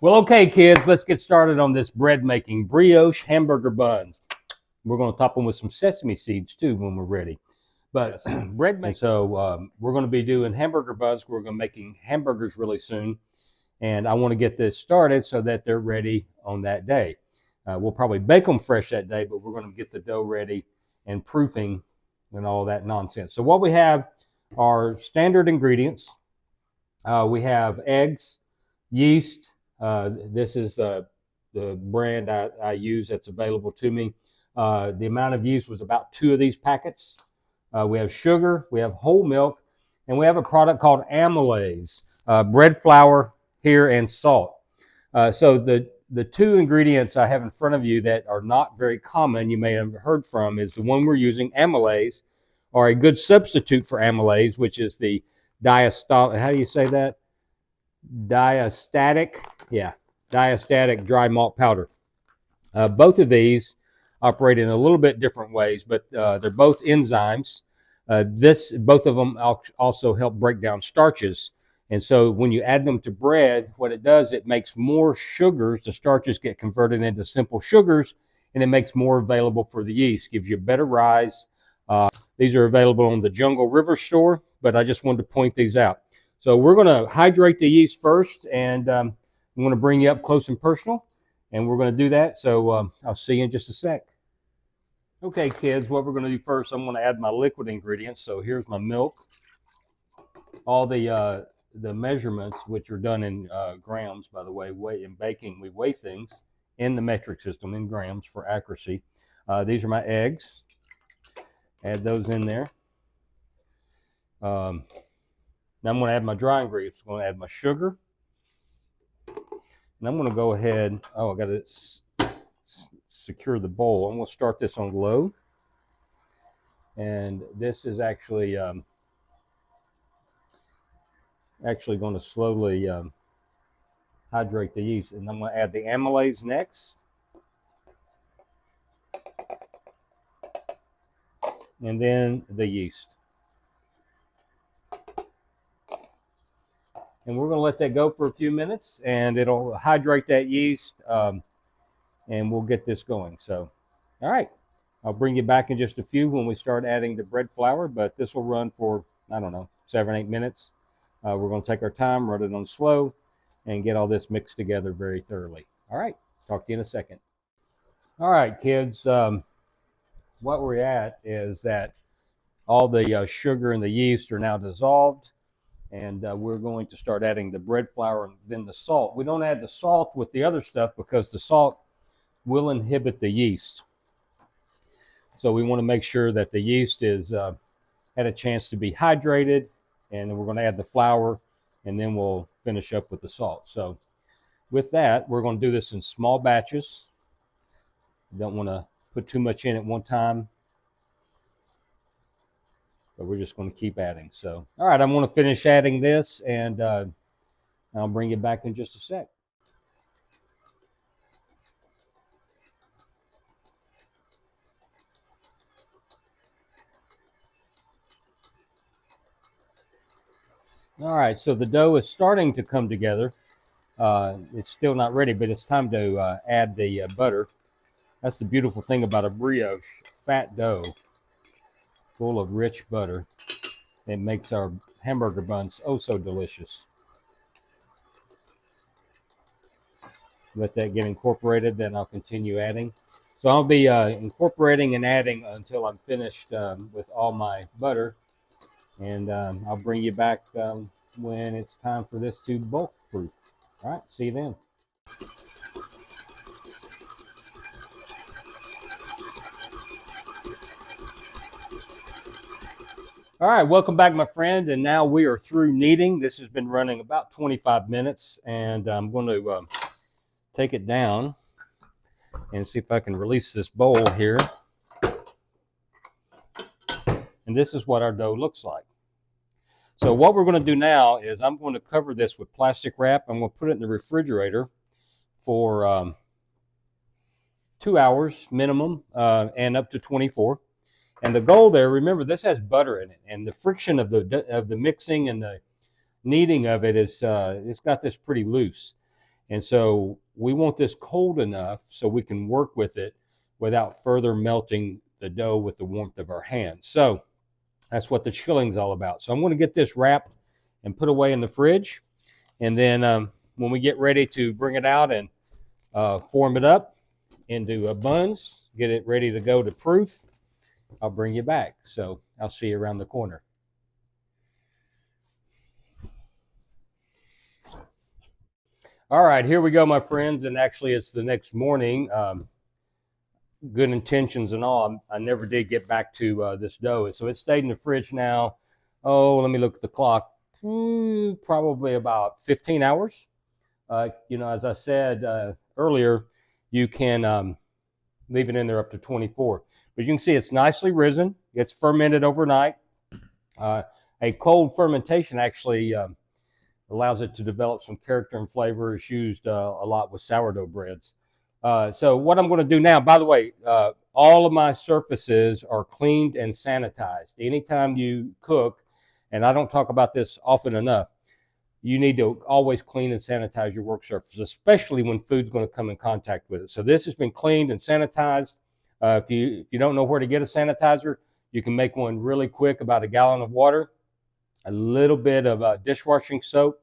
Well, okay, kids, let's get started on this bread making. Brioche hamburger buns. We're going to top them with some sesame seeds too when we're ready. But bread making. So we're going to be doing hamburger buns. We're going to be making hamburgers really soon. And I want to get this started so that they're ready on that day. We'll probably bake them fresh that day, but we're going to get the dough ready and proofing and all that nonsense. So what we have are standard ingredients. We have eggs, yeast. This is the brand I use that's available to me. The amount of yeast was about 2 of these packets. We have sugar, we have whole milk, and we have a product called amylase, bread flour here, and salt. So the 2 ingredients I have in front of you that are not very common, you may have heard from, is the one we're using, amylase, or a good substitute for amylase, which is the diastatic, how do you say that? Diastatic, yeah, diastatic dry malt powder. Both of these operate in a little bit different ways, but they're both enzymes. Both of them also help break down starches. And so when you add them to bread, what it does, it makes more sugars. The starches get converted into simple sugars, and it makes more available for the yeast, gives you a better rise. These are available on the Jungle River store, but I just wanted to point these out. So we're going to hydrate the yeast first, and I'm going to bring you up close and personal, and we're going to do that. So I'll see you in just a sec. Okay, kids, what we're going to do first, I'm going to add my liquid ingredients. So here's my milk. All the measurements, which are done in grams, by the way. In baking, we weigh things in the metric system in grams for accuracy. These are my eggs. Add those in there. Now I'm going to add my dry ingredients. I'm going to add my sugar. And I'm going to go ahead. Oh, I got to secure the bowl. I'm going to start this on low. And this is actually going to slowly hydrate the yeast. And I'm going to add the amylase next. And then the yeast. And we're going to let that go for a few minutes, and it'll hydrate that yeast, and we'll get this going. So, all right, I'll bring you back in just a few when we start adding the bread flour, but this will run for, I don't know, 7-8 minutes. We're going to take our time, run it on slow, and get all this mixed together very thoroughly. All right, talk to you in a second. All right, kids, what we're at is that all the sugar and the yeast are now dissolved. And we're going to start adding the bread flour and then the salt. We don't add the salt with the other stuff because the salt will inhibit the yeast. So we want to make sure that the yeast is had a chance to be hydrated, and then we're going to add the flour, and then we'll finish up with the salt. So with that, we're going to do this in small batches. You don't want to put too much in at one time, but we're just going to keep adding. So, all right, I'm going to finish adding this, and I'll bring you back in just a sec. All right, so the dough is starting to come together. It's still not ready, but it's time to add the butter. That's the beautiful thing about a brioche, fat dough full of rich butter. It makes our hamburger buns oh so delicious. Let that get incorporated, then I'll continue adding. So I'll be incorporating and adding until I'm finished with all my butter. And I'll bring you back when it's time for this to bulk proof. All right, see you then. All right, welcome back, my friend. And now we are through kneading. This has been running about 25 minutes, and I'm going to take it down and see if I can release this bowl here. And this is what our dough looks like. So what we're going to do now is I'm going to cover this with plastic wrap. I'm going to put it in the refrigerator for 2 hours minimum and up to 24. And the goal there, remember, this has butter in it, and the friction of the mixing and the kneading of it is it's got this pretty loose. And so we want this cold enough so we can work with it without further melting the dough with the warmth of our hands. So that's what the chilling's all about. So I'm going to get this wrapped and put away in the fridge. And then when we get ready to bring it out and form it up into buns, get it ready to go to proof, I'll bring you back. So I'll see you around the corner. All right, here we go, my friends. And actually, it's the next morning. Good intentions and all, I never did get back to this dough. So it stayed in the fridge now. Oh, let me look at the clock. Probably about 15 hours. As I said earlier, you can leave it in there up to 24. But you can see it's nicely risen. It's fermented overnight. A cold fermentation actually allows it to develop some character and flavor. It's used a lot with sourdough breads. So what I'm going to do now, by the way, all of my surfaces are cleaned and sanitized. Anytime you cook, and I don't talk about this often enough, you need to always clean and sanitize your work surface, especially when food's going to come in contact with it. So this has been cleaned and sanitized. If you don't know where to get a sanitizer, you can make one really quick, about a gallon of water, a little bit of dishwashing soap.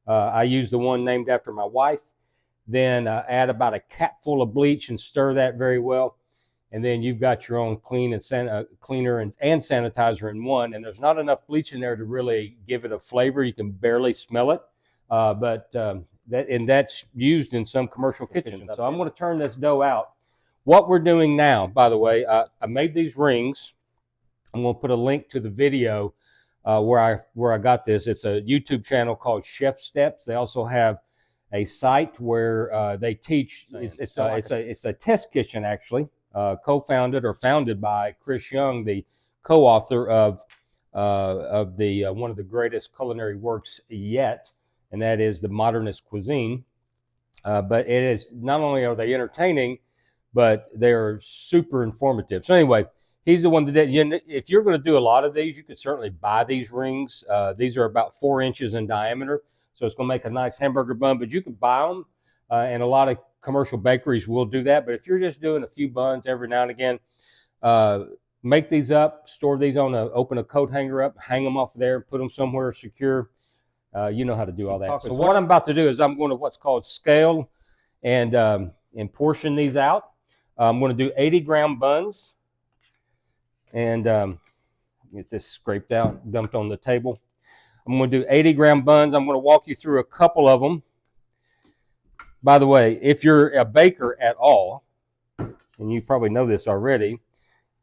I use the one named after my wife. Then add about a capful of bleach and stir that very well. And then you've got your own cleaner and sanitizer in one. And there's not enough bleach in there to really give it a flavor. You can barely smell it. That's used in some commercial kitchens. So I'm going to turn this dough out. What we're doing now, by the way, I made these rings. I'm going to put a link to the video where I got this. It's a YouTube channel called Chef Steps. They also have a site where they teach. It's a test kitchen, actually, co-founded or founded by Chris Young, the co-author of one of the greatest culinary works yet, and that is the Modernist Cuisine. But it is, not only are they entertaining, but they're super informative. So anyway, he's the one that did. If you're going to do a lot of these, you could certainly buy these rings. These are about 4 inches in diameter. So it's going to make a nice hamburger bun, but you can buy them, and a lot of commercial bakeries will do that. But if you're just doing a few buns every now and again, make these up, store these open a coat hanger up, hang them off there, put them somewhere secure. You know how to do all that. So what I'm about to do is I'm going to what's called scale and portion these out. I'm going to do 80-gram buns, and get this scraped out, dumped on the table. I'm going to do 80-gram buns. I'm going to walk you through a couple of them. By the way, if you're a baker at all, and you probably know this already,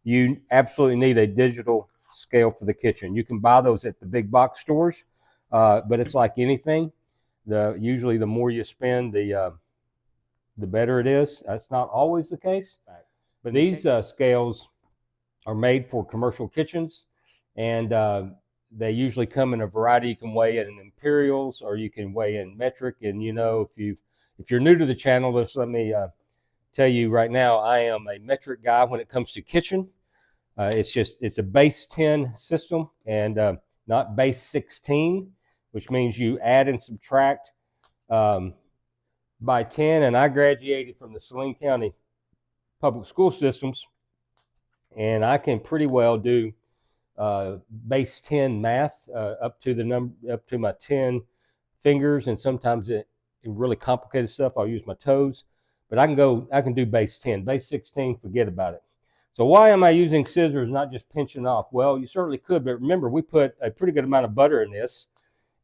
you absolutely need a digital scale for the kitchen. You can buy those at the big box stores, but it's like anything. Usually the more you spend, the better it is. That's not always the case. But these scales are made for commercial kitchens, and they usually come in a variety. You can weigh it in imperials, or you can weigh in metric. And if you're new to the channel, just let me tell you right now, I am a metric guy when it comes to kitchen. It's a base 10 system, and not base 16, which means you add and subtract by 10. And I graduated from the Saline County public school systems, and I can pretty well do base 10 math up to my 10 fingers, and sometimes in really complicated stuff I'll use my toes, but I can do base 10. Base 16, forget about it. So why am I using scissors, not just pinching off? Well, you certainly could, but remember, we put a pretty good amount of butter in this,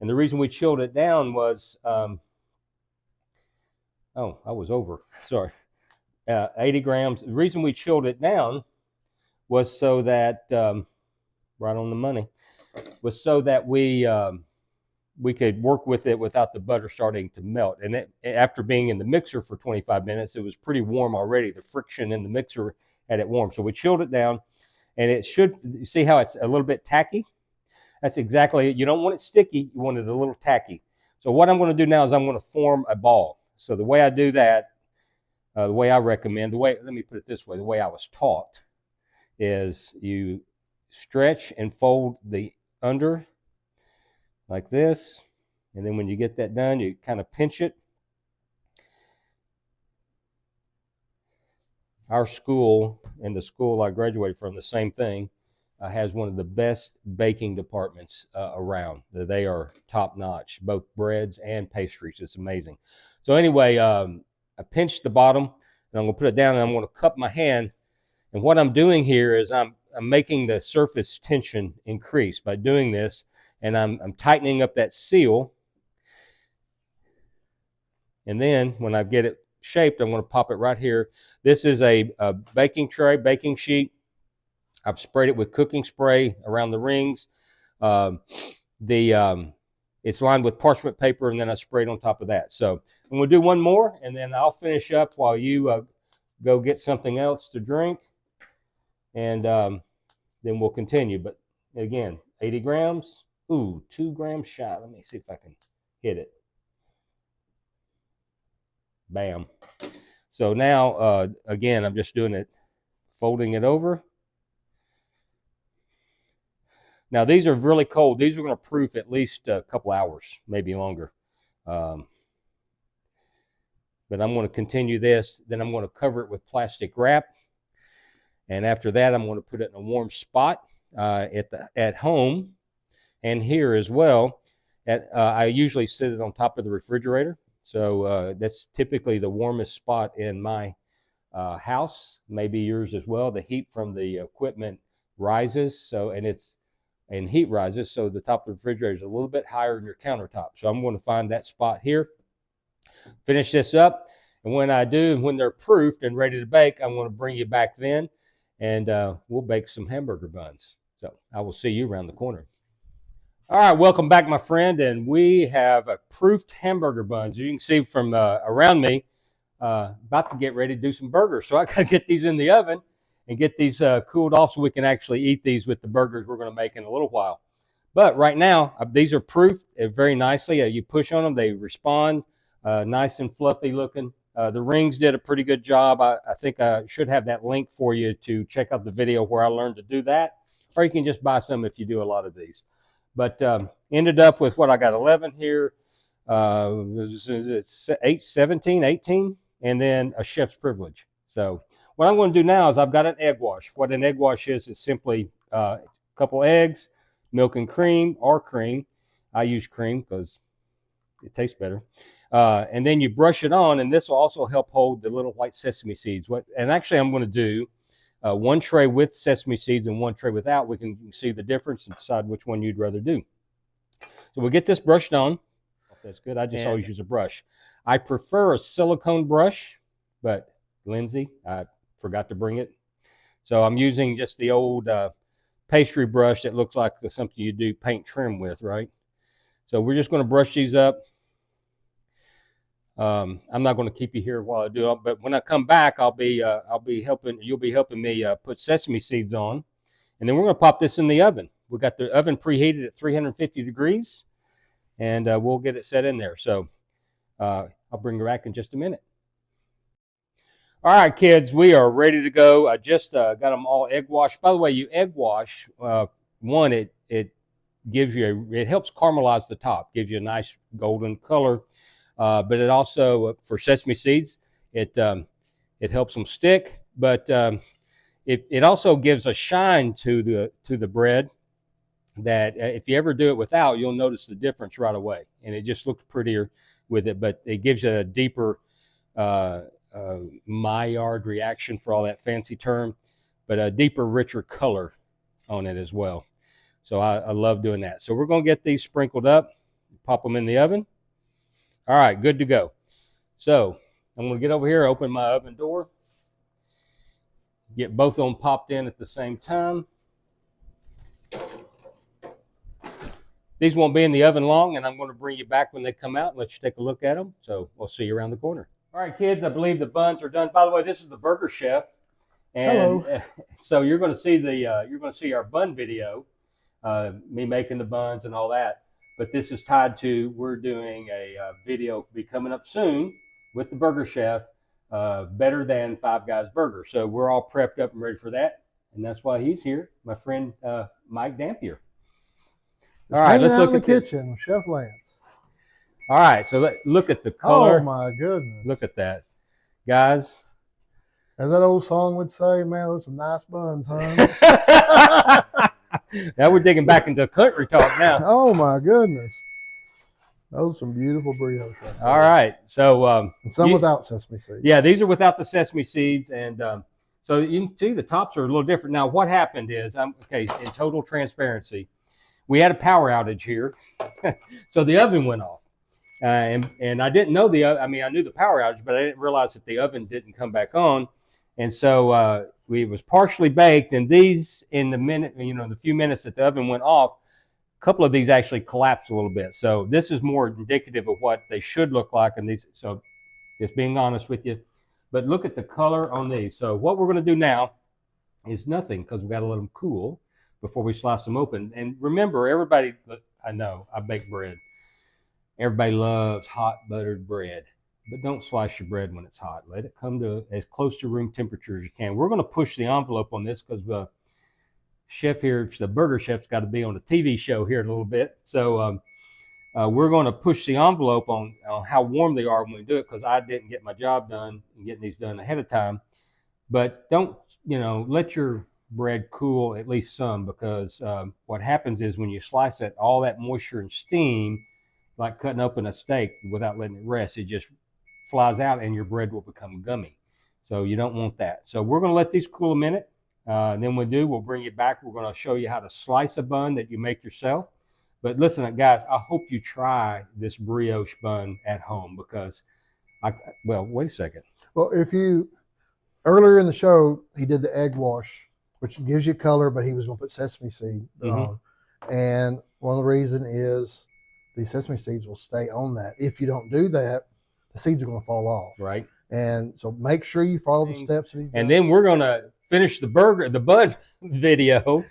and the reason we chilled it down was I was over, sorry, 80 grams. The reason we chilled it down was so that right on the money, was so that we could work with it without the butter starting to melt. And after being in the mixer for 25 minutes, it was pretty warm already. The friction in the mixer had it warm. So we chilled it down, and it should, you see how it's a little bit tacky? That's exactly it. You don't want it sticky. You want it a little tacky. So what I'm going to do now is I'm going to form a ball. So the way I do that, the way I recommend, let me put it this way, the way I was taught is you stretch and fold the under like this, and then when you get that done, you kind of pinch it our school and the school I graduated from, the same thing, has one of the best baking departments around. They are top notch, both breads and pastries. It's amazing. So anyway, I pinched the bottom, and I'm going to put it down, and I'm going to cup my hand. And what I'm doing here is I'm making the surface tension increase by doing this, and I'm tightening up that seal. And then when I get it shaped, I'm going to pop it right here. This is a baking tray, baking sheet. I've sprayed it with cooking spray around the rings. It's lined with parchment paper, and then I sprayed on top of that. So I'm going to do one more, and then I'll finish up while you go get something else to drink, and then we'll continue. But again, 80 grams. Ooh, 2 grams shy. Let me see if I can hit it. Bam. So now, again, I'm just doing it, folding it over. Now, these are really cold. These are going to proof at least a couple hours, maybe longer. But I'm going to continue this. Then I'm going to cover it with plastic wrap. And after that, I'm going to put it in a warm spot at home and here as well. I usually sit it on top of the refrigerator. So that's typically the warmest spot in my house, maybe yours as well. The heat from the equipment rises, and heat rises, so the top of the refrigerator is a little bit higher than your countertop. So I'm going to find that spot here, finish this up, and when I do, when they're proofed and ready to bake, I'm going to bring you back then, and we'll bake some hamburger buns. So I will see you around the corner. All right, welcome back, my friend, and we have a proofed hamburger buns. You can see from around me, about to get ready to do some burgers. So I got to get these in the oven and get these cooled off so we can actually eat these with the burgers we're going to make in a little while. But right now, these are proofed very nicely. You push on them, they respond, nice and fluffy looking. The rings did a pretty good job. I think I should have that link for you to check out the video where I learned to do that. Or you can just buy some if you do a lot of these. But ended up with what I got, 11 here. It's 17, 18, and then a chef's privilege. So what I'm going to do now is I've got an egg wash. What an egg wash is simply a couple eggs, milk and cream, or cream. I use cream because it tastes better. And then you brush it on, and this will also help hold the little white sesame seeds. And actually, I'm going to do one tray with sesame seeds and one tray without. We can see the difference and decide which one you'd rather do. So we'll get this brushed on. That's good. I just always use a brush. I prefer a silicone brush, but Lindsay, I forgot to bring it. So I'm using just the old pastry brush that looks like something you do paint trim with, right? So we're just going to brush these up. I'm not going to keep you here while I do it, but when I come back, I'll be helping. You'll be helping me put sesame seeds on, and then we're going to pop this in the oven. We got the oven preheated at 350 degrees, and we'll get it set in there. So I'll bring you back in just a minute. All right, kids, we are ready to go. I just got them all egg washed. By the way, you egg wash one. It gives you it helps caramelize the top, gives you a nice golden color. But it also, for sesame seeds, it helps them stick. But it also gives a shine to the bread that if you ever do it without, you'll notice the difference right away, and it just looks prettier with it. But it gives you a deeper Maillard reaction, for all that fancy term, but a deeper, richer color on it as well. So I love doing that. So we're going to get these sprinkled up, pop them in the oven. All right, good to go. So I'm going to get over here, open my oven door, get both of them popped in at the same time. These won't be in the oven long, and I'm going to bring you back when they come out and let you take a look at them. So we'll see you around the corner. All right, kids, I believe the buns are done. By the way, this is the Burger Chef, and hello. So you're going to see our bun video, me making the buns and all that. But this is tied to, we're doing a video be coming up soon with the Burger Chef, better than Five Guys Burger. So we're all prepped up and ready for that, and that's why he's here, my friend Mike Dampier. All right, let's look at the kitchen with Chef Lance. All right, so look at the color. Oh my goodness! Look at that, guys. As that old song would say, man, those are some nice buns, huh? Now we're digging back into country talk now. Oh my goodness. Those are some beautiful brioche right there. All right. So and some without sesame seeds. Yeah, these are without the sesame seeds. And so you can see the tops are a little different. Now, what happened is, okay, in total transparency, we had a power outage here. So the oven went off. And I didn't know I knew the power outage, but I didn't realize that the oven didn't come back on. And so it was partially baked. And these, in the few minutes that the oven went off, a couple of these actually collapsed a little bit. So this is more indicative of what they should look like. And these, so just being honest with you. But look at the color on these. So what we're going to do now is nothing, because we've got to let them cool before we slice them open. And remember, everybody, I know, I bake bread. Everybody loves hot buttered bread, but don't slice your bread when it's hot. Let it come to as close to room temperature as you can. We're going to push the envelope on this because the chef here, the burger chef's got to be on a TV show here in a little bit. So we're going to push the envelope on how warm they are when we do it, because I didn't get my job done and getting these done ahead of time. But don't, let your bread cool at least some, because what happens is when you slice it, all that moisture and steam, like cutting open a steak without letting it rest, it just flies out and your bread will become gummy. So you don't want that. So we're going to let these cool a minute. And then we'll bring you back. We're going to show you how to slice a bun that you make yourself. But listen, guys, I hope you try this brioche bun at home, because wait a second. Well, earlier in the show, he did the egg wash, which gives you color, but he was going to put sesame seed on. And one of the reasons is the sesame seeds will stay on that. If you don't do that, the seeds are going to fall off. Right. And so make sure you follow the steps. And then we're going to finish the bun video,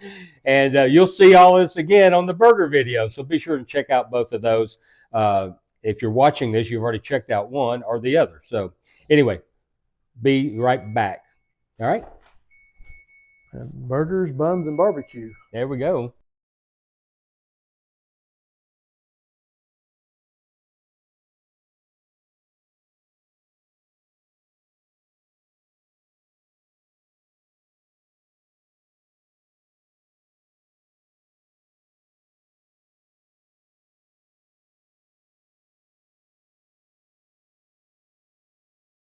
and you'll see all this again on the burger video. So be sure to check out both of those. If you're watching this, you've already checked out one or the other. So anyway, be right back. All right. And burgers, buns, and barbecue. There we go.